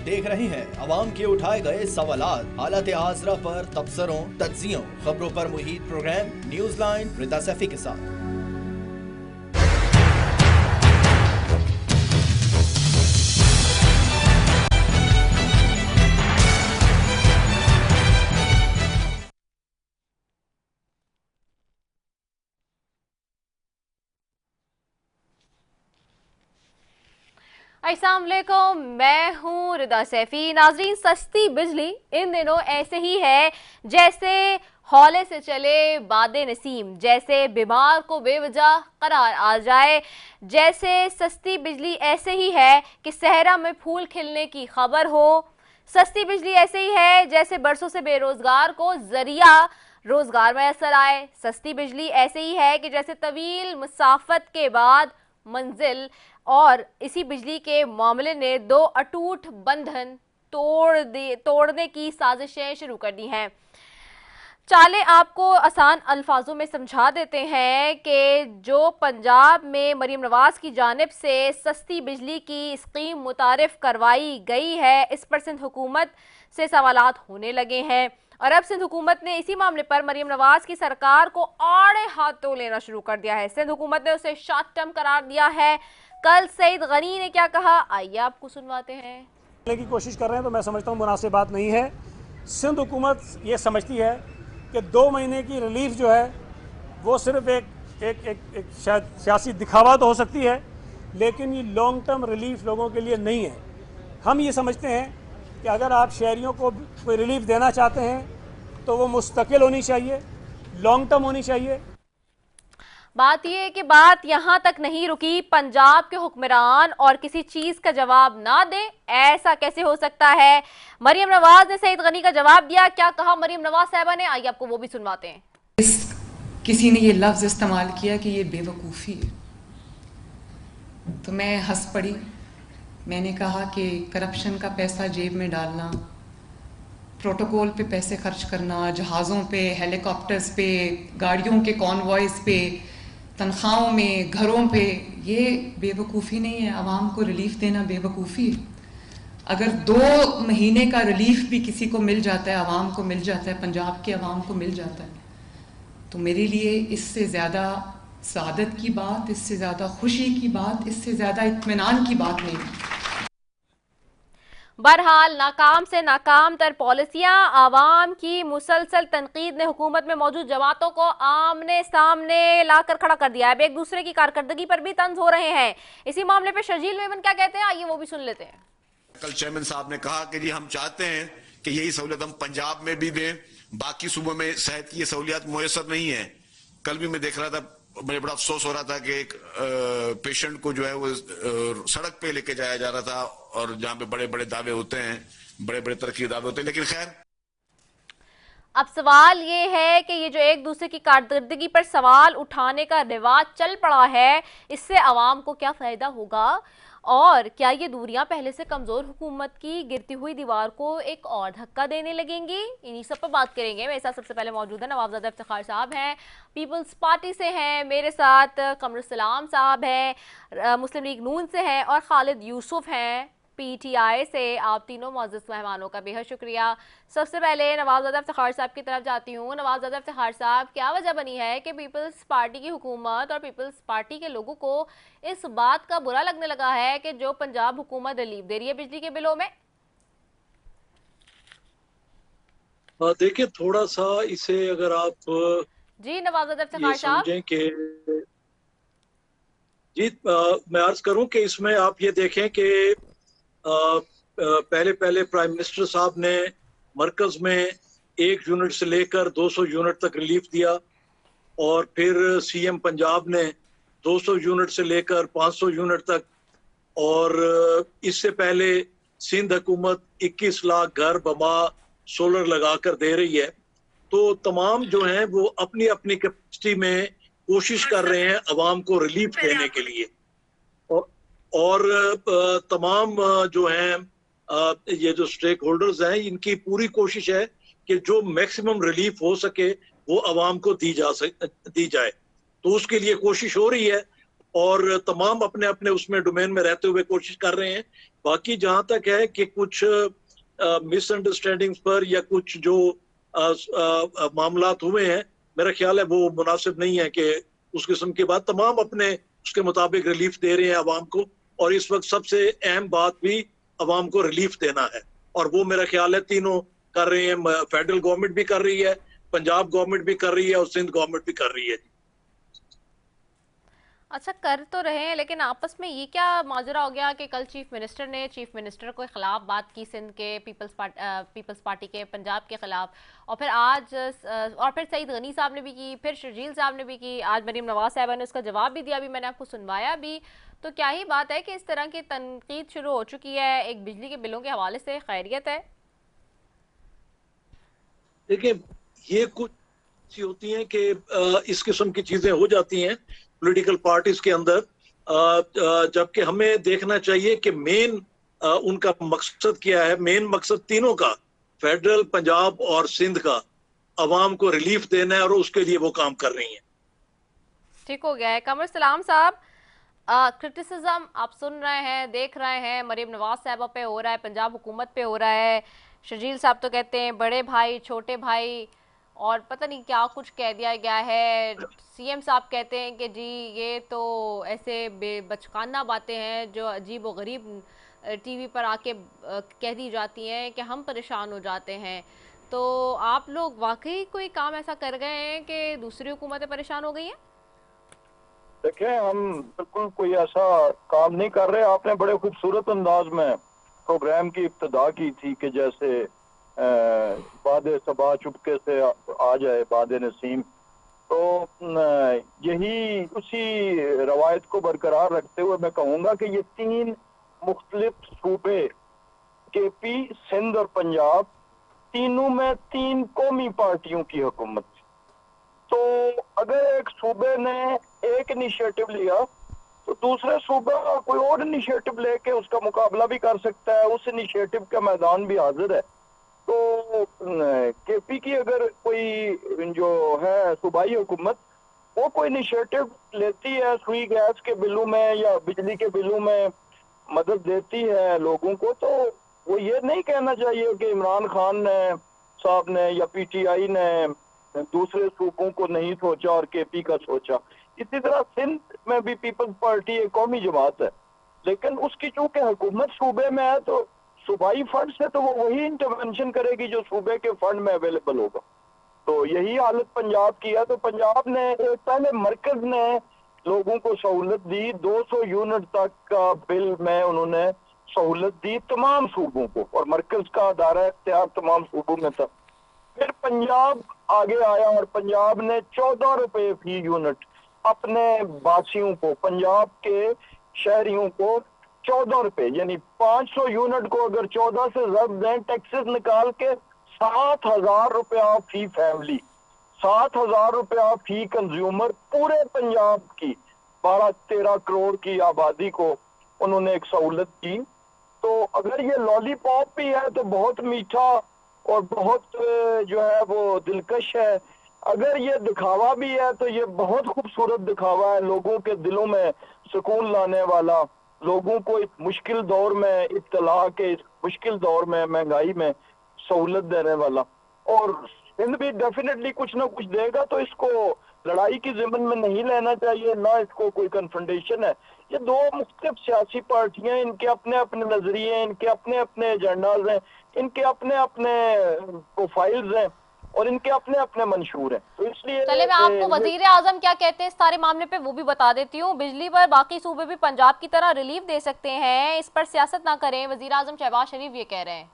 देख रहे हैं अवाम के उठाए गए सवालात, हालत हाजरा पर तबसरों, तज्जियों, खबरों पर मुहित प्रोग्राम न्यूज लाइन रिदा सैफी के साथ। अस्सलाम वालेकुम, मैं हूँ रिदा सैफी। नाजरीन, सस्ती बिजली इन दिनों ऐसे ही है जैसे हौले से चले बादे नसीम, जैसे बीमार को बेवजह करार आ जाए। जैसे सस्ती बिजली ऐसे ही है कि सहरा में फूल खिलने की खबर हो। सस्ती बिजली ऐसे ही है जैसे बरसों से बेरोजगार को जरिया रोजगार मैसर आए। सस्ती बिजली ऐसे ही है कि जैसे तवील मुसाफत के बाद मंजिल। और इसी बिजली के मामले ने दो अटूट बंधन तोड़ने की साजिशें शुरू कर दी हैं। चाले आपको आसान अल्फाजों में समझा देते हैं कि जो पंजाब में मरीम नवाज की जानिब से सस्ती बिजली की स्कीम मुतारिफ करवाई गई है, इस पर सिंध हुकूमत से सवालात होने लगे हैं। और अब सिंध हुकूमत ने इसी मामले पर मरीम नवाज की सरकार को आड़े हाथों लेना शुरू कर दिया है। सिंध हुकूमत ने उसे शॉर्ट टर्म करार दिया है। कल सईद गनी ने क्या कहा, आइए आपको सुनवाते हैं। की कोशिश कर रहे हैं तो मैं समझता हूँ मुनासिब बात नहीं है। सिंध हुकूमत ये समझती है कि 2 महीने की रिलीफ जो है वो सिर्फ एक शायद सियासी दिखावा तो हो सकती है, लेकिन ये लॉन्ग टर्म रिलीफ लोगों के लिए नहीं है। हम ये समझते हैं कि अगर आप शहरियों को कोई रिलीफ देना चाहते हैं तो वो मुस्तकिल होनी चाहिए, लॉन्ग टर्म होनी चाहिए। बात यह है कि बात यहां तक नहीं रुकी। पंजाब के हुक्मरान और किसी चीज का जवाब ना दे, ऐसा कैसे हो सकता है? मरीम नवाज ने सईद गनी का जवाब दिया। क्या कहा मरीम नवाज साहबा ने, आइए आपको वो भी सुनवाते हैं। किसी ने ये लफ्ज इस्तेमाल किया कि ये बेवकूफ़ी है, तो मैं हंस पड़ी। मैंने कहा कि करप्शन का पैसा जेब में डालना, प्रोटोकॉल पे पैसे खर्च करना, जहाज़ों पे, हेलीकॉप्टर्स पे, गाड़ियों के कॉन्वॉयज़ पे, तनख्वाहों में, घरों पे, ये बेवकूफ़ी नहीं है। आवाम को रिलीफ देना बेवकूफ़ी है। अगर 2 महीने का रिलीफ भी किसी को मिल जाता है, आवाम को मिल जाता है, पंजाब के आवाम को मिल जाता है, तो मेरे लिए इससे ज़्यादा सादत की बात, इससे ज़्यादा खुशी की बात, इससे ज़्यादा इत्मीनान की बात नहीं है। बहरहाल नाकाम से नाकाम तर पॉलिसियां, आवाम की मुसलसल तनकीद ने हुकूमत में मौजूद जमातों को आमने सामने लाकर खड़ा कर दिया है। अब एक दूसरे की कारकर्दगी पर भी तंज हो रहे हैं। इसी मामले पे शर्जील मेमन क्या कहते हैं, आइए वो भी सुन लेते हैं। कल चेयरमैन साहब ने कहा कि जी हम चाहते हैं कि यही सहूलियत हम पंजाब में भी दें, बाकी सूबों में सेहत की ये सहूलियत मुयसर नहीं है। कल भी मैं देख रहा था, मुझे बड़ा अफसोस हो रहा था कि एक पेशेंट को जो है वो सड़क पे लेके जाया जा रहा था, और जहां पे बड़े बड़े दावे होते हैं, बड़े बड़े तरक्की दावे होते हैं, लेकिन खैर। अब सवाल ये है कि ये जो एक दूसरे की कारकर्दगी पर सवाल उठाने का रिवाज चल पड़ा है, इससे आवाम को क्या फायदा होगा, और क्या ये दूरियां पहले से कमजोर हुकूमत की गिरती हुई दीवार को एक और धक्का देने लगेंगी? इन्हीं सब पर बात करेंगे। मेरे साथ सबसे पहले मौजूद है नवाबजादा इफ्तिखार साहब हैं, पीपल्स पार्टी से हैं। मेरे साथ कमरुसलाम साहब हैं, मुस्लिम लीग नून से हैं, और खालिद यूसुफ हैं PTI से। आप तीनों मौजूद मेहमानों का बेहद शुक्रिया। सबसे पहले नवाबजादा इफ्तिखार साहब की तरफ जाती हूँ। नवाबजादा इफ्तिखार साहब, क्या वजह बनी है कि पीपल्स पार्टी की हुकूमत और पीपल्स पार्टी के लोगों को इस बात का बुरा लगने लगा है कि जो पंजाब हुकूमत रिलीफ दे रही है बिजली के बिलों में? देखिए, थोड़ा सा इसे अगर आप जी नवाबजादा इफ्तिखार साहब समझें कि जी, मैं अर्ज करूं कि इसमें आप ये देखें कि पहले प्राइम मिनिस्टर साहब ने मरकज में 1 यूनिट से लेकर 200 यूनिट तक रिलीफ दिया, और फिर CM पंजाब ने 200 यूनिट से लेकर 500 यूनिट तक, और इससे पहले सिंध हुकूमत 21 लाख घर बमा सोलर लगाकर दे रही है। तो तमाम जो हैं वो अपनी अपनी कैपेसिटी में कोशिश कर रहे हैं अवाम को रिलीफ देने के लिए, और तमाम जो हैं ये जो स्टेक होल्डर्स हैं, इनकी पूरी कोशिश है कि जो मैक्सिमम रिलीफ हो सके वो अवाम को दी जाए। तो उसके लिए कोशिश हो रही है, और तमाम अपने अपने उसमें डोमेन में रहते हुए कोशिश कर रहे हैं। बाकी जहां तक है कि कुछ मिसअंडरस्टैंडिंग्स पर या कुछ जो मामलात हुए हैं, मेरा ख्याल है वो मुनासिब नहीं है कि उस किस्म की बात, तमाम अपने उसके मुताबिक रिलीफ दे रहे हैं आवाम को, और इस वक्त सबसे अहम बात भी आवाम को रिलीफ देना है, और वो मेरा ख्याल है तीनों कर रहे हैं। फेडरल गवर्नमेंट भी कर रही है, पंजाब गवर्नमेंट भी कर रही है और सिंध गवर्नमेंट भी कर रही है। अच्छा, कर तो रहे हैं, लेकिन आपस में ये क्या माजरा हो गया कि कल चीफ मिनिस्टर के खिलाफ बात की सिंध के पीपल्स पार्टी के, पंजाब के खिलाफ, और फिर आज और फिर सईद गनी साहब ने भी की, फिर शर्जील साहब ने भी की, आज मरीम नवाज साहबा ने उसका जवाब भी दिया, अभी मैंने आपको सुनवाया भी। तो क्या ही बात है कि इस तरह की तनकीद शुरू हो चुकी है एक बिजली के बिलों के हवाले से? खैरियत है? देखिए, ये कुछ सी होती हैं कि इस किस्म की चीजें हो जाती हैं पॉलिटिकल पार्टीज के अंदर, जबकि हमें देखना चाहिए कि मेन उनका मकसद क्या है। मेन मकसद तीनों का, फेडरल, पंजाब और सिंध का, अवाम को रिलीफ देना है, और उसके लिए वो काम कर रही हैं। ठीक हो गया है। कमर सलाम साहब, क्रिटिसिज्म आप सुन रहे हैं, देख रहे हैं, मरीम नवाज साहबा पे हो रहा है, पंजाब हुकूमत पे हो रहा है, शर्जील साहब तो कहते हैं बड़े भाई छोटे भाई, और पता नहीं क्या कुछ कह दिया गया है। सीएम साहब कहते हैं कि जी ये तो ऐसे बचकाना बातें हैं जो अजीब व गरीब टीवी पर आके कह दी जाती हैं कि हम परेशान हो जाते हैं। तो आप लोग वाकई कोई काम ऐसा कर गए हैं कि दूसरी हुकूमतें परेशान हो गई हैं? देखें, हम बिल्कुल कोई ऐसा काम नहीं कर रहे। आपने बड़े खूबसूरत अंदाज में प्रोग्राम की इब्तिदा की थी कि जैसे बादे सबा चुपके से आ जाए बादे नसीम, तो यही उसी रवायत को बरकरार रखते हुए मैं कहूँगा कि ये तीन मुख्तलिफ सूबे, केपी, सिंध और पंजाब, तीनों में तीन कौमी पार्टियों की हुकूमत। तो अगर एक सूबे ने एक इनिशिएटिव लिया तो दूसरे सूबे कोई और इनिशिएटिव लेके उसका मुकाबला भी कर सकता है, उस इनिशिएटिव का मैदान भी हाजिर है। तो केपी की अगर कोई जो है सूबाई हुकूमत, वो कोई इनिशिएटिव लेती है सुई गैस के बिलों में या बिजली के बिलों में मदद देती है लोगों को, तो वो ये नहीं कहना चाहिए कि इमरान खान साहब ने या पीटीआई ने दूसरे सूबों को नहीं सोचा और केपी का सोचा। इसी तरह सिंध में भी पीपल्स पार्टी एक कौमी जमात है, लेकिन उसकी चूंकि हुकूमत सूबे में है तो सूबाई फंड से तो वो वही इंटरवेंशन करेगी जो सूबे के फंड में अवेलेबल होगा। तो यही हालत पंजाब की है। तो पंजाब ने पहले मरकज ने लोगों को सहूलत दी, 200 यूनिट तक का बिल में उन्होंने सहूलत दी तमाम सूबों को, और मरकज का दायरा इख्तियार तमाम सूबों में था। फिर पंजाब आगे आया और पंजाब ने 14 रुपए फी यूनिट अपने वासियों को, पंजाब के शहरियों को 14 रुपए, यानी 500 यूनिट को अगर 14 से जब दें, टैक्सेस निकाल के 7,000 रुपया फी फैमिली, 7,000 रुपया फी कंज्यूमर, पूरे पंजाब की 12-13 करोड़ की आबादी को उन्होंने एक सहूलत दी। तो अगर ये लॉलीपॉप भी है तो बहुत मीठा और बहुत जो है वो दिलकश है, अगर ये दिखावा भी है तो ये बहुत खूबसूरत दिखावा है, लोगों के दिलों में सुकून लाने वाला, लोगों को इस मुश्किल दौर में, इब्तला के इस मुश्किल दौर में, महंगाई में सहूलत देने वाला। और सिंध भी डेफिनेटली कुछ ना कुछ देगा, तो इसको लड़ाई की ज़िम्मन में नहीं लेना चाहिए, ना इसको कोई कन्फ्रंटेशन है। ये दो मुख्तलिफ सियासी पार्टियां, इनके अपने अपने नजरिए, इनके अपने अपने एजेंडाज हैं, इनके अपने अपने प्रोफाइल्स हैं और इनके अपने अपने मंशूर हैं। तो इसलिए चले मैं आपको वजीर आजम क्या कहते हैं इस सारे मामले पे वो भी बता देती हूँ। बिजली पर बाकी सूबे भी पंजाब की तरह रिलीफ दे सकते हैं, इस पर सियासत ना करें, वजीर आजम शहबाज शरीफ ये कह रहे हैं।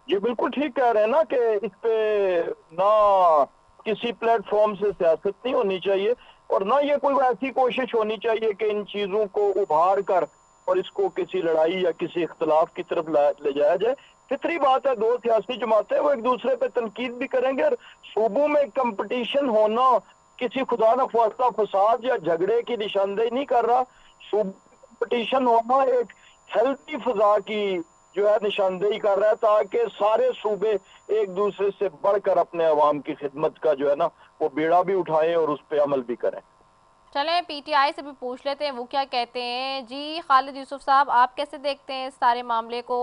ये बिल्कुल ठीक कह रहे हैं ना कि इस पे ना किसी प्लेटफॉर्म से सियासत नहीं होनी चाहिए, और ना ये कोई ऐसी कोशिश होनी चाहिए कि इन चीजों को उभार कर और इसको किसी लड़ाई या किसी इख्तलाफ की तरफ ले जाया जाए। फितरी बात है, दो सियासी जमातें वो एक दूसरे पे तनकीद भी करेंगे, और सूबों में कंपटीशन होना किसी खुदा न ख्वास्ता फसाद या झगड़े की निशानदेही नहीं कर रहा। कंपटीशन होना एक हेल्थी फजा की जो है निशानदेही कर रहा है, ताकि सारे सूबे एक दूसरे से बढ़कर अपने अवाम की खिदमत का जो है ना वो बेड़ा भी उठाएं और उस पर अमल भी करें। चलें पीटीआई से भी पूछ लेते हैं वो क्या कहते हैं। जी खालिद यूसुफ साहब, आप कैसे देखते हैं इस सारे मामले को?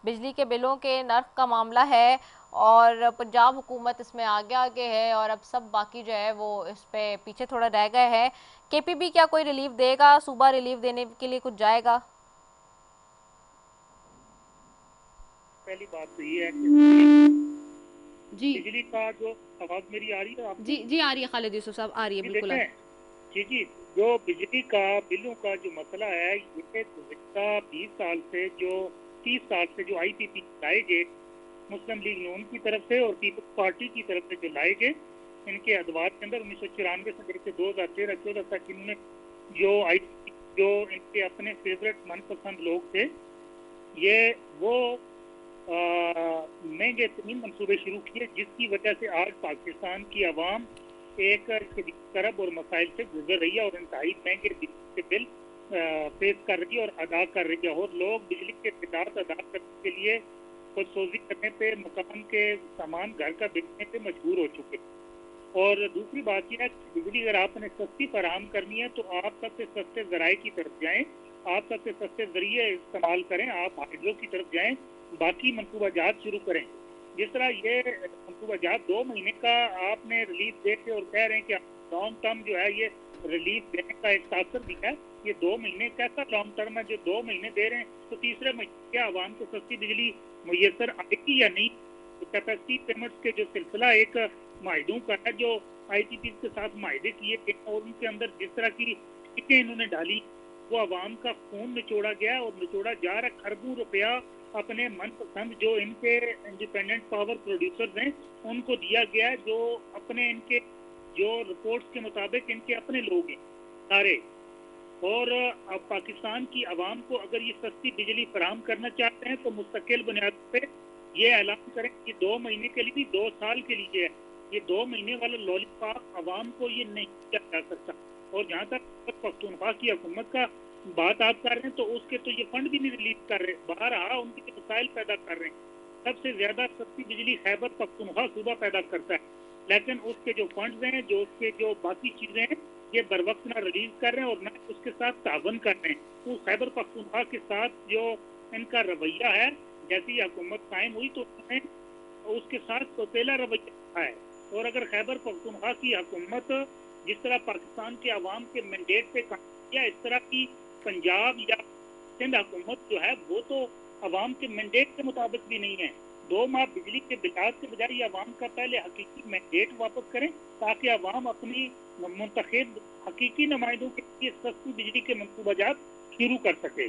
बिजली के बिलों के नर्क का मामला है और पंजाब हुकूमत इसमें आगे आगे है और अब सब बाकी जो है वो इस पे पीछे थोड़ा रह गए हैं। केपीबी क्या कोई रिलीफ देगा? सूबा रिलीफ देने के लिए कुछ जाएगा? पहली बात तो ये है कि जी बिजली का जो आवाज मेरी आ रही है आपको? जी आ रही है खालिद यूसुफ साहब, आ रही है बिल्कुल। जी, जो बिजली का बिलों का जो मसला है, ये गुज़िश्ता 20 साल से जो 30 साल से जो IPP लाए गए मुस्लिम लीग नून की तरफ से और पीपल्स पार्टी की तरफ से जो लाए गए, इनके अदवार के अंदर 1994 से लेकर 2013-14 तक इन्होंने जो इनके अपने फेवरेट मनपसंद लोग थे, ये वो महंगे तरीन मनसूबे शुरू किए, जिसकी वजह से आज पाकिस्तान की आवाम एक करब और मसाइल से गुजर रही है और इंतहाई महंगे बिजली के बिल फेस कर रही है और अदा कर रही है। और लोग बिजली के बिल अदा करने के लिए खुदसोजी करने पे, मकान के सामान घर का बेचने पे मजबूर हो चुके। और दूसरी बात यह है कि बिजली अगर आपने सस्ती फराहम करनी है तो आप सबसे सस्ते जराए की तरफ जाएं, आप सबसे सस्ते जरिए इस्तेमाल करें, आप हाइड्रो की तरफ जाएं, बाकी मनसूबाजात शुरू करें। जिस तरह ये मनसूबाजात 2 महीने का आपने रिलीफ दे के और कह रहे हैं कि लॉन्ग टर्म जो है ये रिलीफ देने का एक तासर दिया है, ये 2 महीने कैसा लॉन्ग टर्म है जो 2 महीने दे रहे हैं? तो तीसरे महीने क्या आवाम को सस्ती बिजली मुयसर आएगी या नहीं? तो कैपेसिटी पेमेंट्स के जो सिलसिला एक माहिदों का है, जो IPP के साथ माहिदे किए गए और उनके अंदर जिस तरह की टिकें इन्होंने डाली, वो आवाम का खून निचोड़ा गया और निचोड़ा जा रहा। खरबों रुपया अपने मनपसंद जो इनके इंडिपेंडेंट पावर प्रोड्यूसर्स हैं उनको दिया गया है, जो अपने इनके जो रिपोर्ट्स के मुताबिक इनके अपने लोग हैं सारे। और अब पाकिस्तान की आवाम को अगर ये सस्ती बिजली फराहम करना चाहते हैं तो मुस्तकिल बुनियाद पे ये ऐलान करें कि 2 महीने के लिए भी 2 साल के लिए है। ये 2 महीने वाला लॉलीपॉप आवाम को ये नहीं किया जा सकता। और जहाँ तक पख्तूनख्वा की हुकूमत का बात आप कर रहे हैं तो उसके तो ये फंड भी नहीं रिलीज कर रहे, बाहर उनके मसाइल पैदा कर रहे हैं। सबसे ज्यादा सस्ती बिजली खैबर पख्तूनख्वा सूबा पैदा करता है, लेकिन उसके जो फंड्स हैं, जो उसके जो बाकी चीजें हैं, ये बर वक्त ना रिलीज कर रहे हैं और ना उसके साथ तावन कर रहे हैं। तो खैबर पख्तूनख्वा के साथ जो इनका रवैया है, जैसी हुकूमत कायम हुई तो उन्होंने उसके साथ सौतेला रवैया है। और अगर खैबर पख्तूनख्वा की हुकूमत जिस तरह पाकिस्तान के अवाम के मैंडेट पे काम किया, इस तरह की पंजाब या सिंध हुकूमत जो है वो तो अवाम के मैंडेट के मुताबिक भी नहीं है। 2 माह बिजली के बिलाज के बजाय ये अवाम का पहले हकीकी मैंडेट वापस करें ताकि अवाम अपनी मुंतखब हकीकी नुमाइंदों के लिए सस्ती बिजली के मनसूबाजात शुरू कर सके।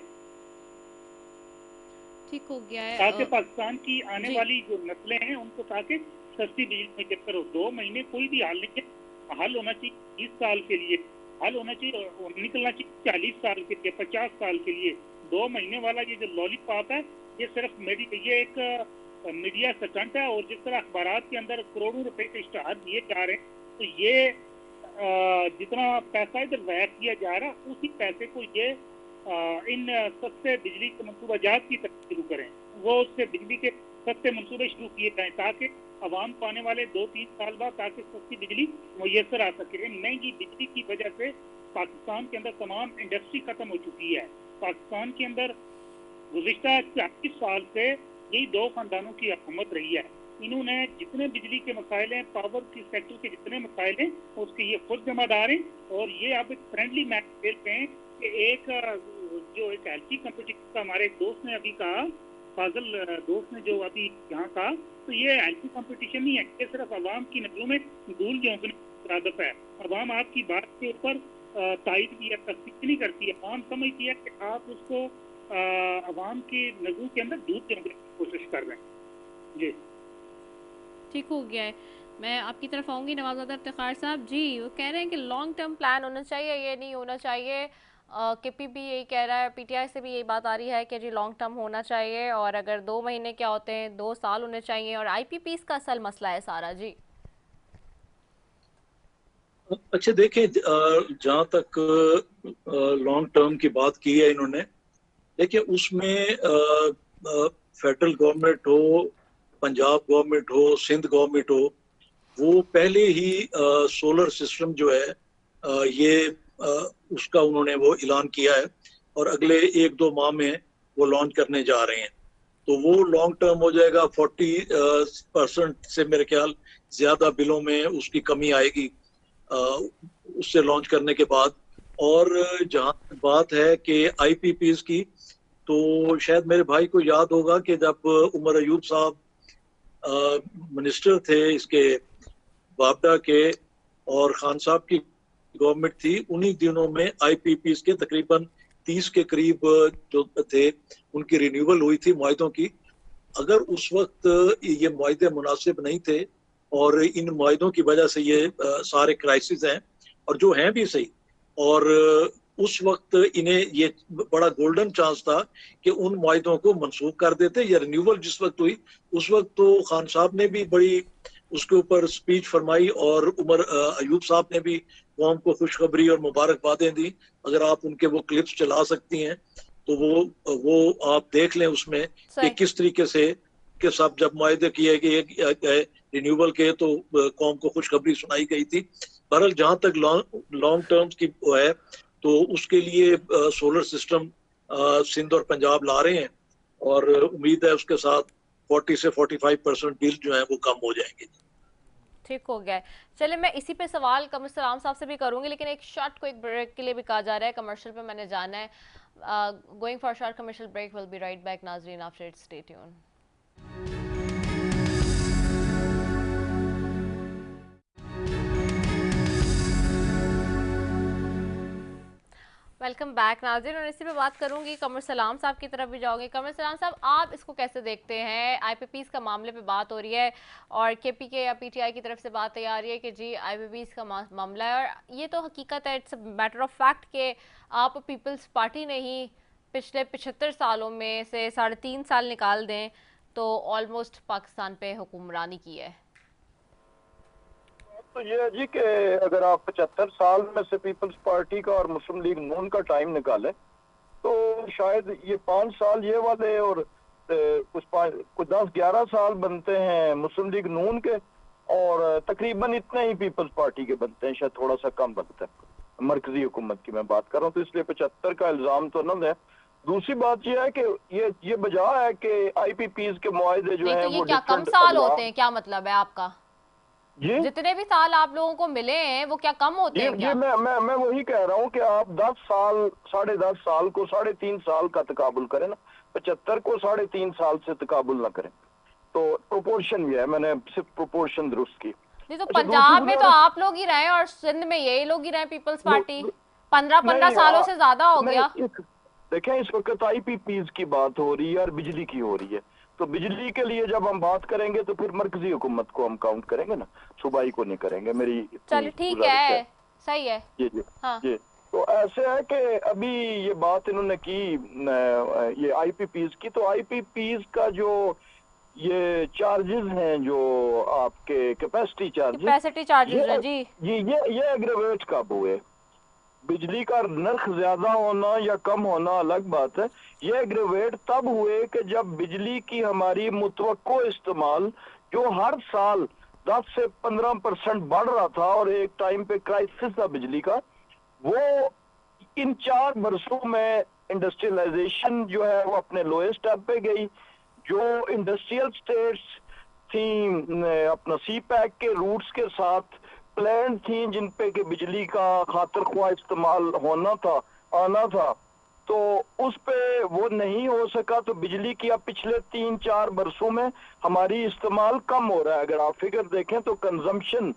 ठीक हो गया है। ताकि पाकिस्तान की आने वाली जो नस्लें हैं उनको ताकि सस्ती बिजली में चक्कर हो। 2 महीने कोई भी हाल नहीं है, हल होना चाहिए 20 साल के लिए, हल होना चाहिए और निकलना चाहिए 40 साल के लिए, 50 साल के लिए। 2 महीने वाला ये जो लॉलीपॉप है ये सिर्फ ये एक मीडिया स्टंट है। और जिस तरह अखबारात के अंदर करोड़ों रुपए के इश्तहार दिए जा रहे हैं तो ये जितना पैसा इधर ज़ाया किया जा रहा है उसी पैसे को ये इन सस्ते बिजली के मनसूबाजात की तरफ शुरू करें, वो उससे बिजली के सस्ते मनसूबे शुरू किए जाएँ ताकि अवाम को आने वाले 2-3 साल बाद ताकि सस्ती बिजली मुयसर आ सके। महंगी बिजली की वजह से पाकिस्तान के अंदर तमाम इंडस्ट्री खत्म हो चुकी है। पाकिस्तान के अंदर गुज़िश्ता 40 साल से यही 2 खानदानों की हुकूमत रही है। इन्होंने जितने बिजली के मसाइल हैं, पावर की सेक्टर के जितने मसाइल हैं, उसके ये खुद जिम्मेदार हैं। और ये अब एक फ्रेंडली मैच खेलते हैं कि एक हेल्थी कंपटीशन का हमारे एक दोस्त ने अभी कहा, फाजल दोस्त ने जो अभी यहाँ कहा, तो ये हेल्थी कंपटीशन नहीं है, ये सिर्फ अवाम की नजरों में धूल झोंकने की आदत है। अवाम आपकी बात के ऊपर तायद की या तस्दीक नहीं करती है। अवाम समझती है कि आप उसको अवाम की नजरों के अंदर दूध झोंकने की कोशिश कर रहे हैं। जी ठीक हो गया है। मैं आपकी तरफ आऊँगी नवाज़ादा इफ्तिखार साहब। जी वो कह रहे हैं कि लॉन्ग टर्म प्लान होना चाहिए, ये नहीं होना चाहिए। KPB यही कह रहा है, PTI से भी यही बात आ रही है कि जी लॉन्ग टर्म होना चाहिए और अगर 2 महीने क्या होते हैं 2 साल होने चाहिए और IPPs का असल मसला है सारा। जी अच्छा देखें, जहाँ तक लॉन्ग टर्म की बात की है इन्होंने, देखिए उसमें फेडरल गवर्नमेंट हो, पंजाब गवर्नमेंट हो, सिंध गवर्नमेंट हो, वो पहले ही सोलर सिस्टम जो है ये उसका उन्होंने वो ऐलान किया है और अगले 1-2 माह में वो लॉन्च करने जा रहे हैं। तो वो लॉन्ग टर्म हो जाएगा। 40% से मेरे ख्याल ज्यादा बिलों में उसकी कमी आएगी उससे लॉन्च करने के बाद। और जहाँ बात है कि IPPs की, तो शायद मेरे भाई को याद होगा कि जब उमर अयूब साहब मिनिस्टर थे इसके बाबडा के और खान साहब की गवर्नमेंट थी, उन्हीं दिनों में IPPs के तकरीबन 30 के करीब जो थे उनकी रिन्यूअल हुई थी मुआहदों की। अगर उस वक्त ये मुआहदे मुनासिब नहीं थे और इन मुआहदों की वजह से ये सारे क्राइसिस हैं और जो हैं भी सही, और उस वक्त इन्हें ये बड़ा गोल्डन चांस था कि उन मुआहदों को मनसूख कर देते। या रिन्यूअल जिस वक्त हुई उस वक्त तो खान साहब ने भी बड़ी उसके ऊपर स्पीच फरमाई और उमर अयूब साहब ने भी कौम को खुशखबरी और मुबारकबादें दी। अगर आप उनके वो क्लिप्स चला सकती हैं तो वो आप देख लें उसमें कि किस तरीके से कि सब जब मुआहदे किए गए रिन्यूअल के तो कौम को खुशखबरी सुनाई गई थी। बहरहाल जहाँ तक लॉन्ग टर्म्स की है तो उसके लिए सोलर सिस्टम सिंध और पंजाब ला रहे हैं और उम्मीद है उसके साथ 40 से 45% बिल जो है वो कम हो जाएंगे। ठीक हो गया। चलिए मैं इसी पे सवाल कमर सलाम साहब से भी करूंगी, लेकिन एक शॉर्ट को एक ब्रेक के लिए भी कहा जा रहा है, कमर्शियल पे मैंने जाना है। Going for short commercial break, will be right back नाजरीन, after it stay tune. Welcome back नाज़रीन, और इसी पे बात करूंगी, कमर सलाम साहब की तरफ भी जाओगे। कमर सलाम साहब, आप इसको कैसे देखते हैं? IPPs का मामले पे बात हो रही है और KPK या PTI की तरफ से बात आ रही है कि जी IPPs का मामला है, और ये तो हकीकत है, इट्स मैटर ऑफ फैक्ट कि आप पीपल्स पार्टी ने ही पिछले 75 सालों में से 3.5 साल निकाल दें तो ऑलमोस्ट पाकिस्तान पे हुक्मरानी की है। तो ये है जी कि अगर आप 75 साल में से पीपल्स पार्टी का और मुस्लिम लीग नून का टाइम निकालें तो शायद ये 5 साल ये वाले और कुछ 10-11 साल बनते हैं मुस्लिम लीग नून के, और तकरीबन इतने ही पीपल्स पार्टी के बनते हैं, शायद थोड़ा सा कम बनते हैं। मरकजी हुकूमत की मैं बात कर रहा हूँ, तो इसलिए 75 का इल्जाम तो न है। दूसरी बात यह है कि ये वजह है कि IPPs के मुआहदे जो है तो ये वो क्या कम साल होते हैं? क्या मतलब है आपका? जी, जितने भी साल आप लोगों को मिले हैं वो क्या कम होते हैं क्या? मैं वही कह रहा हूँ कि आप 10 साल 10.5 साल को 3.5 साल का तकाबुल करें ना, 75 को 3.5 साल से तकाबुल ना करें। तो प्रोपोर्शन ये है, मैंने सिर्फ प्रोपोर्शन दुरुस्त की। नहीं तो पंजाब में तो आप लोग ही रहे और सिंध में यही लोग ही रहे पीपल्स पार्टी, 15 सालों से ज्यादा हो गया। देखें, इस वक्त IPPs की बात हो रही है और बिजली की हो रही है, तो बिजली के लिए जब हम बात करेंगे तो फिर मरकजी हुकूमत को हम काउंट करेंगे ना, सूबाई को नहीं करेंगे। मेरी चलिए ठीक है, सही है। जी हाँ। जी, तो ऐसे है कि अभी ये बात इन्होंने की ये IPPs की, तो IPPs का जो ये चार्जेस हैं, जो आपके कैपेसिटी चार्जेस है जी, ये एग्रेवेट कब हुए? बिजली का नर्ख ज्यादा होना या कम होना अलग बात है, ये एग्रेवेट तब हुए कि जब बिजली की हमारी मुतवक्को इस्तेमाल जो हर साल 10 से 15% बढ़ रहा था और एक टाइम पे क्राइसिस था बिजली का, वो इन 4 बरसों में इंडस्ट्रियलाइजेशन जो है वो अपने लोएस्ट स्टेप पे गई। जो इंडस्ट्रियल स्टेट्स थी अपना CPEC के रूट्स के साथ प्लान थी जिन पे कि बिजली का खातिर ख्वाह इस्तेमाल होना था, आना था, तो उस पे वो नहीं हो सका। तो बिजली की अब पिछले 3-4 बरसों में हमारी इस्तेमाल कम हो रहा है। अगर आप फिगर देखें तो कंजम्पशन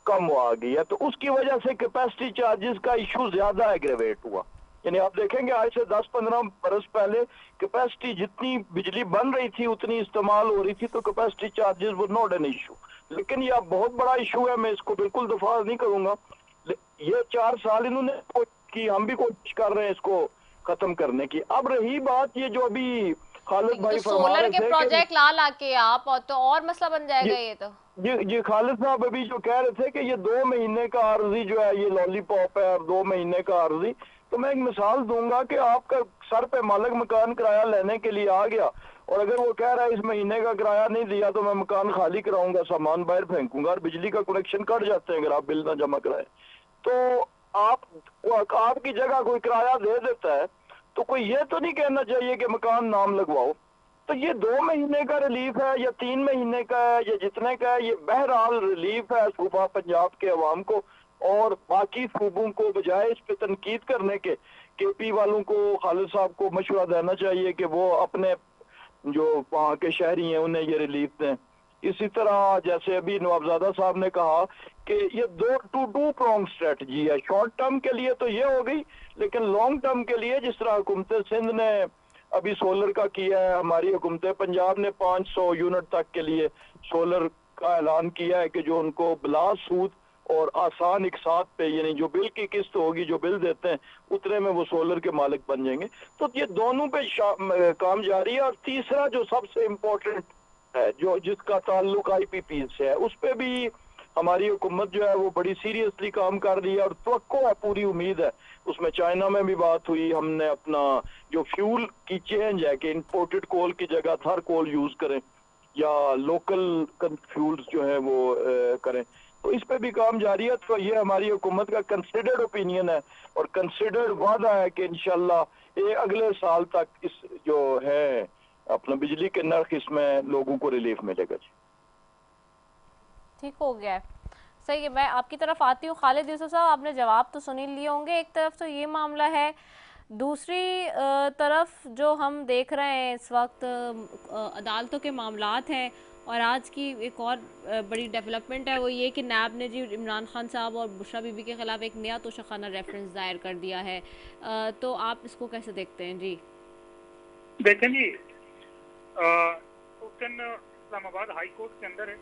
कम आ गई है, तो उसकी वजह से कैपेसिटी चार्जेस का इशू ज्यादा एग्रेवेट हुआ। यानी आप देखेंगे आज से 10-15 बरस पहले कैपेसिटी जितनी बिजली बन रही थी उतनी इस्तेमाल हो रही थी, तो कैपेसिटी चार्जेस वो नॉट एन इशू। लेकिन यह बहुत बड़ा इशू है, मैं इसको बिल्कुल दफा नहीं करूंगा। ये 4 साल इन्होंने की, हम भी कोशिश कर रहे हैं इसको खत्म करने की। अब रही बात ये जो अभी खालिद भाई सोलर के प्रोजेक्ट ला के आप, और तो और मसला बन जाएगा ये तो। ये खालिद साहब अभी जो कह रहे थे कि ये 2 महीने का आर्जी जो है ये लॉलीपॉप है और 2 महीने का आर्जी, तो मैं एक मिसाल दूंगा कि आपका सर पे मालिक मकान किराया लेने के लिए आ गया और अगर वो कह रहा है इस महीने का किराया नहीं दिया तो मैं मकान खाली कराऊंगा, सामान बाहर फेंकूंगा, और बिजली का कनेक्शन कट जाते हैं अगर आप बिल ना जमा कराएं। तो आपकी जगह कोई किराया दे देता है तो कोई ये तो नहीं कहना चाहिए कि मकान नाम लगवाओ। तो ये 2 महीने का रिलीफ है या 3 महीने का है या जितने का है, ये बहरहाल रिलीफ है सूबा पंजाब के अवाम को। और बाकी सूबों को बजाय इस पे तनकीद करने के केपी वालों को, खालिद साहब को मशवरा देना चाहिए कि वो अपने जो वहाँ के शहरी हैं उन्हें ये रिलीफ दें। इसी तरह जैसे अभी नवाबजादा साहब ने कहा कि ये टू प्रोंग स्ट्रेटजी है। शॉर्ट टर्म के लिए तो ये हो गई, लेकिन लॉन्ग टर्म के लिए जिस तरह हुकूमत सिंध ने अभी सोलर का किया है, हमारी हुकूमत पंजाब ने 500 यूनिट तक के लिए सोलर का ऐलान किया है कि जो उनको बिला सूद और आसान इकसात पे, यानी जो बिल की किस्त होगी, जो बिल देते हैं उतने में वो सोलर के मालिक बन जाएंगे। तो ये दोनों पे काम जारी है। और तीसरा जो सबसे इम्पोर्टेंट है, जो जिसका ताल्लुक IPP से है, उस पे भी हमारी हुकूमत जो है वो बड़ी सीरियसली काम कर रही है और तवक्को है, पूरी उम्मीद है। उसमें चाइना में भी बात हुई, हमने अपना जो फ्यूल की चेंज है कि इंपोर्टेड कोल की जगह थर कोल यूज करें या लोकल फ्यूल्स जो है वो करें, तो इस पे भी काम जारी है। तो ये हमारी हुकूमत का कंसिडर्ड ओपिनियन है और कंसिडर्ड वादा है कि इंशाल्लाह ये अगले साल तक इस जो है अपना बिजली के नर्ख इसमें लोगों को रिलीफ मिलेगा। जी ठीक हो गया, सही है। मैं आपकी तरफ आती हूँ खालिद यूसुफ साहब, आपने जवाब तो सुन ही लिए होंगे। एक तरफ तो ये मामला है, दूसरी तरफ जो हम देख रहे हैं इस वक्त अदालतों के मामलात हैं। और आज की एक और बड़ी डेवलपमेंट है वो ये कि नैब ने जी इमरान खान साहब और बुशरा बीबी के ख़िलाफ़ एक नया तोशाखाना रेफरेंस दायर कर दिया है। तो आप इसको कैसे देखते हैं? जी देखें जी, उस दिन इस्लामाबाद हाई कोर्ट के अंदर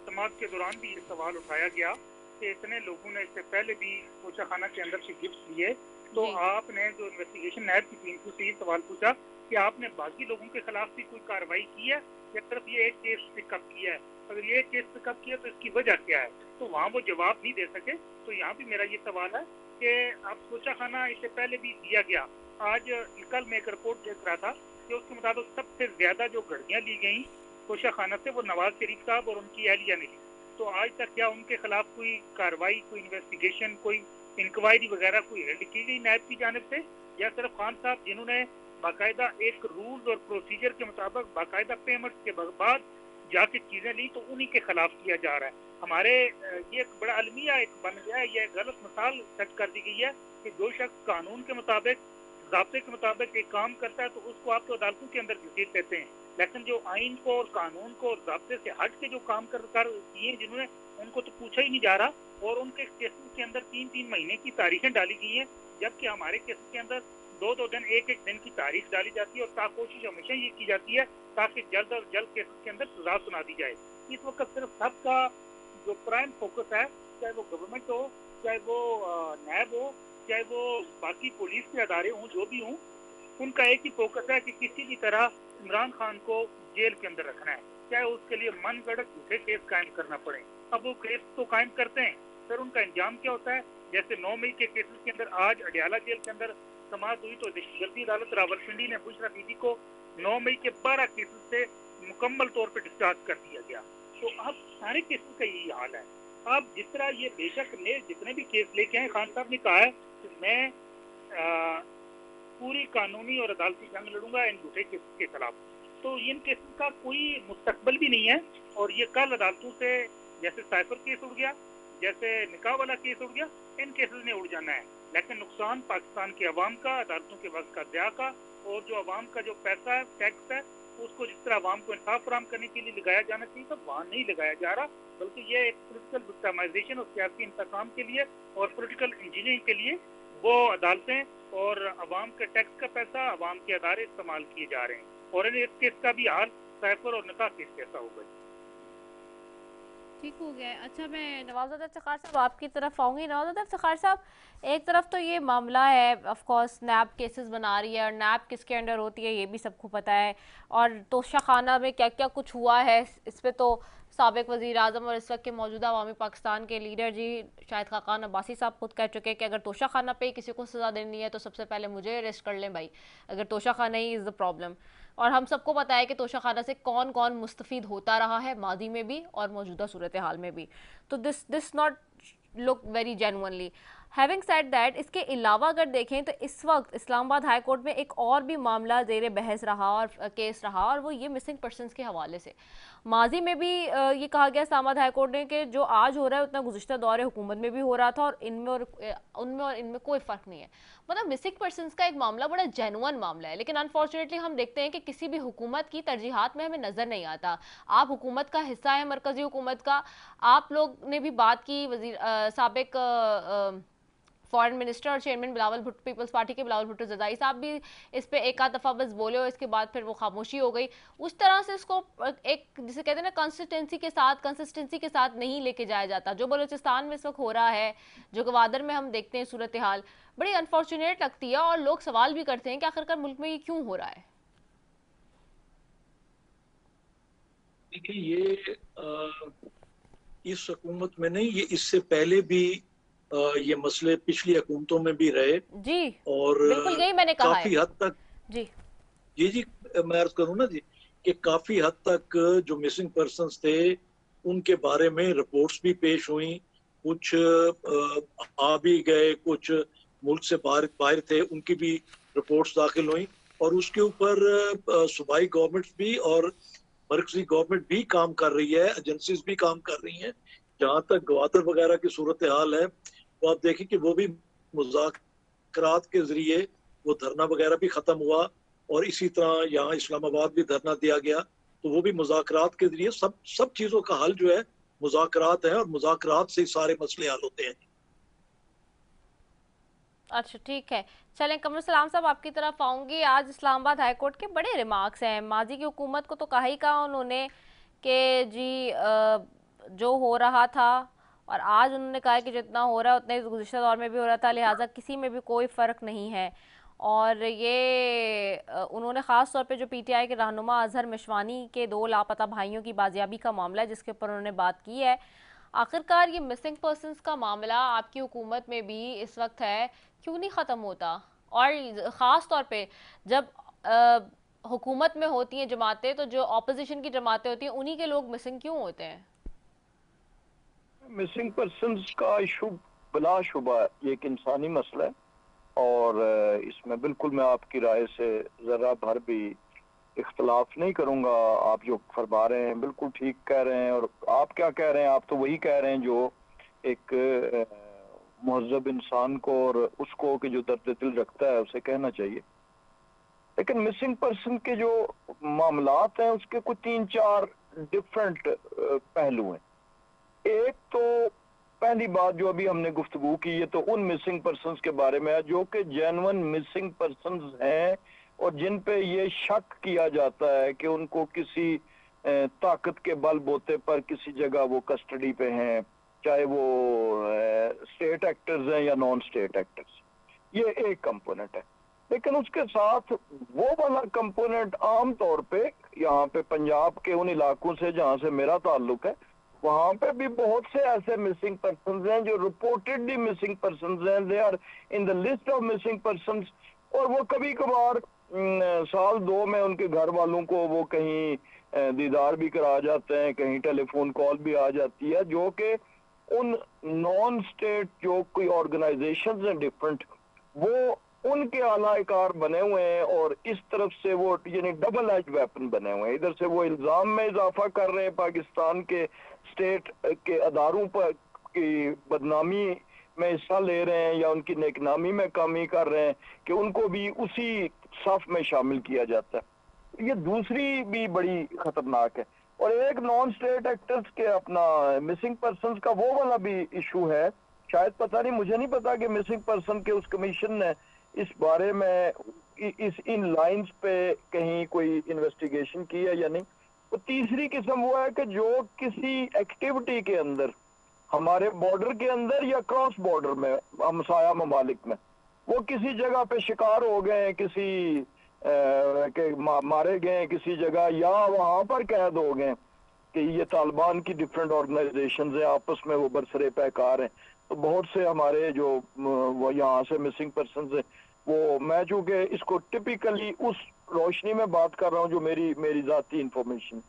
समाज के दौरान भी ये सवाल उठाया गया कि इतने लोगों ने इससे पहले भी तोशाखाना के अंदर से गिफ्ट लिए, तो आपने जो इन्वेस्टिगेशन नैब की टीम से ये सवाल पूछा कि आपने बाकी लोगों के खिलाफ भी कोई कार्रवाई की है या सिर्फ ये एक केस पिकअप किया है? अगर ये केस पिकअप किया तो इसकी वजह क्या है? तो वहाँ वो जवाब नहीं दे सके। तो यहाँ भी मेरा ये सवाल है कि अब तोशाखाना इससे पहले भी दिया गया। आज कल मैं एक रिपोर्ट देख रहा था कि उसके मुताबिक सबसे ज्यादा जो घड़ियाँ ली गई तोशाखाना से वो नवाज शरीफ साहब और उनकी अहलिया ने ली। तो आज तक क्या उनके खिलाफ कोई कार्रवाई, कोई इन्वेस्टिगेशन, कोई इंक्वायरी वगैरह कोई हेल्ड की गई नैब की जानिब से, या सिर्फ खान साहब जिन्होंने बाकायदा एक रूल्स और प्रोसीजर के मुताबिक बाकायदा पेमेंट के बाद जाके चीजें ली तो उन्हीं के खिलाफ किया जा रहा है? हमारे ये एक बड़ा अलमिया एक बन गया है, ये गलत मिसाल सेट कर दी गई है कि जो शख्स कानून के मुताबिक, ज़ाब्ते के मुताबिक एक काम करता है तो उसको आप तो अदालतों के अंदर घसीट देते हैं, लेकिन जो आइन को और कानून को और ज़ाब्ते से हट के जो काम कर किए जिन्होंने, उनको तो पूछा ही नहीं जा रहा। और उनके केसेस के अंदर 3-3 महीने की तारीखें डाली गई हैं, जबकि हमारे केसेस के अंदर 2-2 दिन, 1-1 दिन की तारीख डाली जाती है। और कोशिश हमेशा ये की जाती है ताकि जल्द और जल्द केसेस के अंदर सजा सुना दी जाए। इस वक्त सिर्फ सबका जो प्राइम फोकस है, चाहे वो गवर्नमेंट हो, चाहे वो नैब हो, चाहे वो बाकी पुलिस के अदारे हों, जो भी हों, उनका एक ही फोकस है कि किसी भी तरह इमरान खान को जेल के अंदर रखना है, चाहे उसके लिए मन गढ़ंत झूठे केस कायम करना पड़े। अब वो केस तो कायम करते हैं, फिर उनका इंजाम क्या होता है? जैसे 9 मई के केसेस के अंदर आज अडियाला जेल के अंदर समाअत हुई तो जल्दी अदालत रावलपिंडी ने बुशरा बीबी को 9 मई के 12 केसेस से मुकम्मल तौर पर डिस्चार्ज कर दिया गया। तो अब सारे केसेस का यही हाल है। अब जिस तरह ये बेशक ने जितने भी केस लेके आए, खान साहब ने कहा है कि मैं पूरी कानूनी और अदालती जंग लड़ूंगा इन झूठे केसेस के खिलाफ। तो इन केसेस का कोई मुस्तकबल भी नहीं है। और ये कल अदालतों से जैसे साइफर केस उड़ गया, जैसे निकाह वाला केस उड़ गया, इन केसेस ने उड़ जाना है। लेकिन नुकसान पाकिस्तान के अवाम का, अदालतों के वक्त का दया का, और जो अवाम का जो पैसा है, टैक्स है, उसको जिस तरह अवाम को इंसाफ फराहम करने के लिए लगाया जाना चाहिए तो वहाँ नहीं लगाया जा रहा, बल्कि ये एक पोलिटिकल विक्टिमाइजेशन और सियासी इंतकाम के लिए और पोलिटिकल इंजीनियरिंग के लिए वो अदालतें और अवाम के टैक्स का पैसा, अवाम के अदारे इस्तेमाल किए जा रहे हैं। और इस केस का भी हाल साइफर और निकाह केस कैसा होगा। ठीक हो गया। अच्छा, मैं नवाज़ादा इफ्तिखार साहब आपकी तरफ आऊँगी। नवाज़ादा इफ्तिखार साहब, एक तरफ तो ये मामला है, ऑफ कोर्स नैब केसेस बना रही है और नैब किसके अंडर होती है ये भी सबको पता है, और तोशाखाना में क्या क्या कुछ हुआ है इस पर तो साबिक वज़ीर आज़म और इस वक्त के मौजूदा अवामी पाकिस्तान के लीडर जी शाहिद खाकान अब्बासी साहब खुद कह चुके हैं कि अगर तोशाखाना पे किसी को सज़ा देनी है तो सबसे पहले मुझे अरेस्ट कर लें भाई, अगर Toshakhana he is the problem. और हम सबको पता है कि तोशाखाना से कौन कौन मुस्तफ़ीद होता रहा है माजी में भी और मौजूदा सूरत हाल में भी। तो this not look very genuinely. Having said that, इसके अलावा अगर देखें तो इस वक्त इस्लामाबाद हाई कोर्ट में एक और भी मामला ज़ेर बहस रहा और केस रहा, और वो ये मिसिंग पर्सनस के हवाले से। माजी में भी ये कहा गया इस्लामाबाद हाई कोर्ट ने कि जो आज हो रहा है उतना गुज़िश्ता दौर हुकूमत में भी हो रहा था, और इनमें और उनमें और इनमें कोई फ़र्क नहीं है। मतलब मिसिंग पर्सनस का एक मामला बड़ा जेन्युइन मामला है, लेकिन अनफॉर्चुनेटली हम देखते हैं कि किसी भी हुकूमत की तरजीहात में हमें नज़र नहीं आता। आप हुकूमत का हिस्सा है, मरकज़ी हुकूमत का। आप लोग ने भी बात की, वज़ीर साबिक फॉरेन मिनिस्टर और chairman Bilawal Bhutto, people's party के बिलावल भुट्टो जरदारी साहब भी इस पे एक आध दफ़ा बस बोले और इसके बाद फिर वो खामोशी हो गई। उस तरह से इसको एक जिसे कहते हैं ना कंसिस्टेंसी के साथ नहीं लेके जाया जाता। जो बलूचिस्तान में इस वक्त हो रहा है, जो गवादर में हम देखते हैं सूरत हाल, बड़ी अनफॉर्चुनेट लगती है, और लोग सवाल भी करते हैं कि आखिरकार मुल्क में ये क्यों हो रहा है। देखिए, ये इस हुकूमत में नहीं, ये इससे पहले भी ये मसले पिछली हुकूमतों में भी रहे जी, और बिल्कुल यही मैंने कहा काफी है। हद तक जी जी मैं अर्ज करूँ ना जी कि काफी हद तक जो मिसिंग पर्सन्स थे उनके बारे में रिपोर्ट्स भी पेश हुई, कुछ आ भी गए, कुछ मुल्क से बाहर थे, उनकी भी रिपोर्ट्स दाखिल हुई, और उसके ऊपर सूबाई गवर्नमेंट भी और मरकजी गवर्नमेंट भी काम कर रही है, एजेंसीज भी काम कर रही हैं। जहाँ तक गवादर वगैरह की सूरत हाल है, तो आप देखें कि वो भी मुज़ाकरात के जरिए वो धरना वगैरह भी खत्म हुआ, और इसी तरह यहाँ इस्लामाबाद भी धरना दिया गया, तो वो भी मुज़ाकरात के जरिए सब चीजों का हल जो है मुज़ाकरात है, और मुज़ाकरात से सारे मसले हल होते हैं। अच्छा, ठीक है, चलें कमर सलाम साहब आपकी तरफ आऊँगी। आज इस्लामाबाद हाई कोर्ट के बड़े रिमार्क्स हैं। माजी की हुकूमत को तो कहा उन्होंने कि जी जो हो रहा था, और आज उन्होंने कहा कि जितना हो रहा है उतना ही गुज़िश्ता दौर में भी हो रहा था, लिहाजा किसी में भी कोई फ़र्क नहीं है। और ये उन्होंने ख़ास तौर पे जो पीटीआई के रहनुमा अजहर मिशवानी के 2 लापता भाइयों की बाजियाबी का मामला है, जिसके ऊपर उन्होंने बात की है। आखिरकार ये मिसिंग पर्सनस का मामला आपकी हुकूमत में भी इस वक्त है, क्यों नहीं ख़त्म होता? और ख़ास तौर पे जब हुकूमत में होती हैं जमातें, तो जो ऑपोजिशन की जमातें होती हैं उन्हीं के लोग मिसिंग क्यों होते हैं? मिसिंग पर्सन्स का इशू बिलाशुबा ये एक इंसानी मसला है, और इसमें बिल्कुल मैं आपकी राय से जरा भर भी इख्तलाफ नहीं करूंगा। आप जो फरमा रहे हैं बिल्कुल ठीक कह रहे हैं, और आप क्या कह रहे हैं, आप तो वही कह रहे हैं जो एक मुहज़्ज़ब इंसान को और उसको कि जो दर्द दिल रखता है उसे कहना चाहिए। लेकिन मिसिंग पर्सन के जो मामलात हैं उसके कुछ 3-4 डिफरेंट पहलू हैं। एक तो पहली बात जो अभी हमने गुफ्तगू की, ये तो उन मिसिंग पर्सन्स के बारे में है जो कि जेन्युइन मिसिंग पर्सन्स हैं, और जिन पे ये शक किया जाता है कि उनको किसी ताकत के बलबूते पर किसी जगह वो कस्टडी पे हैं, चाहे वो स्टेट एक्टर्स हैं या नॉन स्टेट एक्टर्स। ये एक कंपोनेंट है। लेकिन उसके साथ वो वाला कंपोनेंट आम तौर पे यहाँ पे पंजाब के उन इलाकों से जहाँ से मेरा ताल्लुक है, वहां पे भी बहुत से ऐसे मिसिंग पर्सन्स हैं जो रिपोर्टेडली मिसिंग पर्सन्स हैं, they are in the list of missing persons, और वो कभी कभार साल 2 में उनके घर वालों को वो कहीं दीदार भी करा जाते हैं, कहीं टेलीफोन कॉल भी आ जाती है, जो कि उन नॉन स्टेट जो कोई ऑर्गेनाइजेशंस हैं डिफरेंट, वो उनके आलाकार बने हुए हैं, और इस तरफ से वो यानी डबल एज वेपन बने हुए हैं। इधर से वो इल्जाम में इजाफा कर रहे हैं पाकिस्तान के स्टेट के अदारों पर की बदनामी में हिस्सा ले रहे हैं, या उनकी नेकनामी में कमी कर रहे हैं कि उनको भी उसी सफ में शामिल किया जाता है। ये दूसरी भी बड़ी खतरनाक है। और एक नॉन स्टेट एक्टर्स के अपना मिसिंग पर्सन्स का वो वाला भी इशू है, शायद पता नहीं, मुझे नहीं पता कि मिसिंग पर्सन के उस कमीशन ने इस बारे में इन लाइंस पे कहीं कोई इन्वेस्टिगेशन की है या नहीं। तो तीसरी किस्म वो है कि जो किसी एक्टिविटी के अंदर हमारे बॉर्डर के अंदर या क्रॉस बॉर्डर में हमसाया ममालिक में वो किसी जगह पे शिकार हो गए, किसी के मारे गए किसी जगह, या वहां पर कैद हो गए कि ये तालिबान की डिफरेंट ऑर्गेनाइजेशन है, आपस में वो बरसरे पैकार हैं। तो बहुत से हमारे जो वो यहाँ से मिसिंग पर्सन है, वो मैं चूंकि इसको टिपिकली उस रोशनी में बात कर रहा हूँ जो मेरी जाती इंफॉर्मेशन,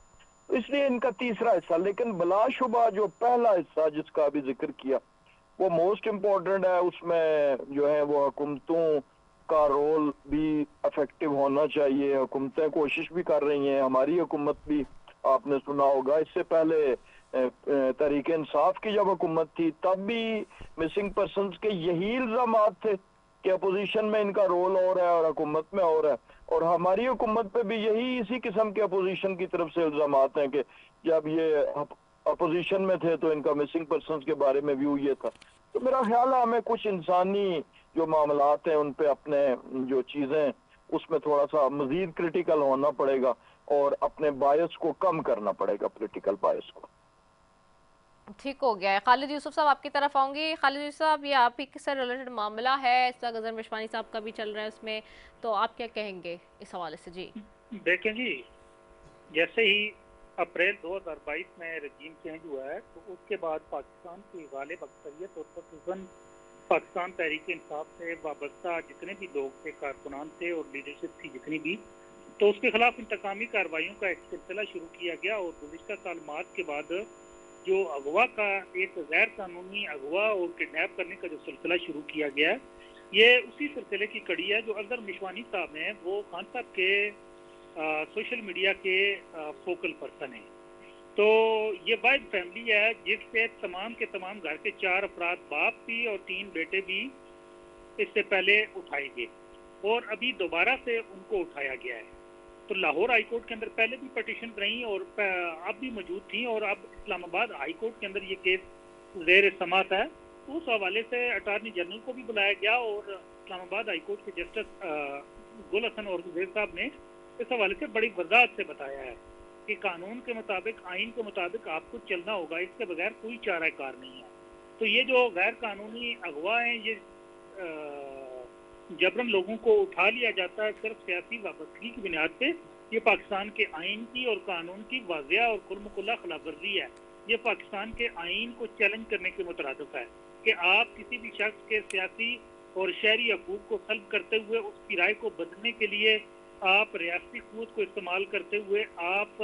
इसलिए इनका तीसरा हिस्सा। लेकिन बिलाशुबा जो पहला हिस्सा जिसका अभी जिक्र किया, वो मोस्ट इम्पोर्टेंट है। उसमें जो है वो हुकूमतों का रोल भी इफेक्टिव होना चाहिए। हुकूमतें कोशिश भी कर रही हैं, हमारी हुकूमत भी, आपने सुना होगा इससे पहले तहरीक इंसाफ की जब हुकूमत थी तब भी मिसिंग पर्संस के यही इल्जामात थे कि अपोजिशन में इनका रोल और है और हुकूमत में और है, और हमारी हुकूमत पे भी यही इसी किस्म के अपोजिशन की तरफ से इल्जामात हैं कि जब ये अपोजिशन में थे तो इनका मिसिंग पर्संस के बारे में व्यू ये था। तो मेरा ख्याल है हमें कुछ इंसानी जो मामलात हैं उन पे अपने जो चीज़ें उसमें थोड़ा सा मजीद क्रिटिकल होना पड़ेगा और अपने बायस को कम करना पड़ेगा, पॉलिटिकल बायस को। ठीक हो गया है। खालिद यूसुफ साहब आपकी तरफ आऊंगी। खालिद यूसुफ साहब, ये आप ही से रिलेटेड मामला है, इस वक्त अजहर मिशवानी साहब का भी चल रहा है उसमें, तो आप क्या कहेंगे इस हवाले से? जी देखें जी, जैसे ही अप्रैल 2022 में रजीम चेंज हुआ है तो उसके बाद पाकिस्तान की गालिब अक्सरियत और तकरीबन पाकिस्तान तहरीक इंसाफ से वाबस्ता जितने भी लोग थे, कारकुनान थे और लीडरशिप थी जितनी भी, तो उसके खिलाफ इंतकामी कार्रवाइयों का एक सिलसिला शुरू किया गया। और गुज़िश्ता साल मार्च के बाद जो अगवा का एक गैर कानूनी अगवा और किडनैप करने का जो सिलसिला शुरू किया गया है, ये उसी सिलसिले की कड़ी है। जो अजहर मिशवानी साहब हैं वो खान साहब के सोशल मीडिया के फोकल पर्सन हैं। तो ये वाइड फैमिली है जिससे तमाम के तमाम घर के 4 अफराद, बाप भी और 3 बेटे भी इससे पहले उठाए गए और अभी दोबारा से उनको उठाया गया है। तो लाहौर हाई कोर्ट के अंदर पहले भी पटिशन रही और अब भी मौजूद थी और अब इस्लामाबाद हाई कोर्ट के अंदर ये केस ज़ेर समाअत है। तो उस हवाले से अटार्नी जनरल को भी बुलाया गया और इस्लामाबाद हाई कोर्ट के जस्टिस गुल हसन और गुज़ेर साहब ने इस हवाले से बड़ी वजाहत से बताया है कि कानून के मुताबिक, आइन के मुताबिक आपको चलना होगा, इसके बगैर कोई चारा कार नहीं है। तो ये जो गैर कानूनी अगवा हैं, ये जबरन लोगों को उठा लिया जाता है सिर्फ सियासी वाबस्तगी की बुनियाद पे, ये पाकिस्तान के आइन की और कानून की वाज़िया और खुल्म-खुल्ला खिलाफ वर्जी है। ये पाकिस्तान के आइन को चैलेंज करने के मुतरादिफ है कि आप किसी भी शख्स के सियासी और शहरी हकूक को सल्ब करते हुए उसकी राय को बदलने के लिए आप रियासती क़ुव्वत को इस्तेमाल करते हुए आप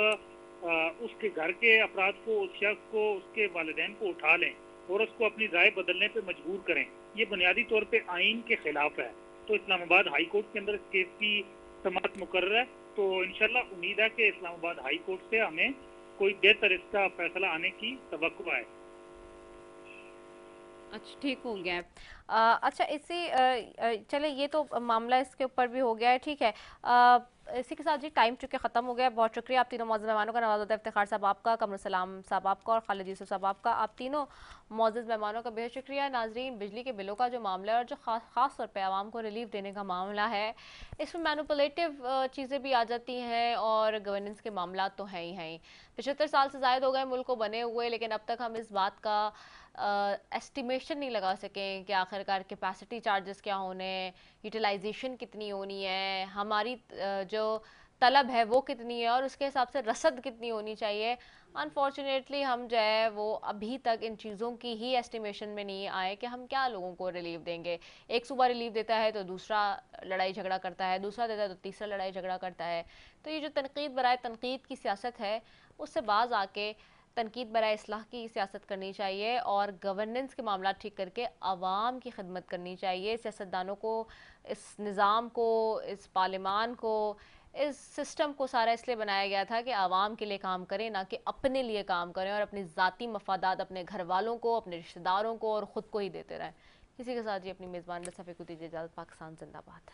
उसके घर के अफराद को, उस शख्स को, उसके वालिदैन को उठा लें और उसको अपनी राय बदलने पे मजबूर करें। ये बुनियादी तौर पे आइन के खिलाफ है। तो इस्लामाबाद हाई कोर्ट के अंदर इस केस की समाअत मुकर्रर है। तो इंशाल्लाह उम्मीद है कि इस्लामाबाद हाई कोर्ट से हमें कोई बेहतर इसका फैसला आने की तवक्को है। अच्छा, ठीक हो गया है। अच्छा, चले, ये तो मामला इसके ऊपर भी हो गया है, ठीक है। इसी के साथ जी टाइम चुके ख़त्म हो गया। बहुत शुक्रिया आप तीनों मौजूद मेहमानों का, नवाज़ुद्दीन इफ्तिखार साहब आपका, कमरुल सलाम साहब आपका और खालिद यूसुफ साहब आपका। आप तीनों मौजूद मेहमानों का बेहद शुक्रिया। नाजरीन, बिजली के बिलों का जो मामला है और जो ख़ास तौर पे आवाम को रिलीफ देने का मामला है, इसमें मैनिपुलेटिव चीज़ें भी आ जाती हैं और गवर्नेंस के मामला तो हैं ही हैं। 75 साल से ज़ायद हो गए मुल्क को बने हुए, लेकिन अब तक हम इस बात का एस्टिमेशन नहीं लगा सकें कि आखिरकार कैपेसिटी चार्जेस क्या होने, यूटिलाइजेशन कितनी होनी है, हमारी जो तलब है वो कितनी है और उसके हिसाब से रसद कितनी होनी चाहिए। अनफॉर्चुनेटली हम जो है वो अभी तक इन चीज़ों की ही एस्टिमेशन में नहीं आए कि हम क्या लोगों को रिलीफ देंगे। एक सूबा रिलीफ देता है तो दूसरा लड़ाई झगड़ा करता है, दूसरा देता है तो तीसरा लड़ाई झगड़ा करता है। तो ये जो तनकीद बराए तनकीद की सियासत है, उससे बाज आके तनकीद बराए इस्लाह की सियासत करनी चाहिए और गवर्नेंस के मामला ठीक करके आवाम की खिदमत करनी चाहिए। सियासतदानों को, इस निज़ाम को, इस पार्लिमान को, इस सिस्टम को सारा इसलिए बनाया गया था कि आवाम के लिए काम करें, ना कि अपने लिए काम करें और अपनी ज़ाती मफादात अपने घर वालों को, अपने रिश्तेदारों को और ख़ुद को ही देते रहें। इसी के साथ ही अपनी मेज़बान रफ़ी को दीजिए इजाज़त। पाकिस्तान जिंदाबाद।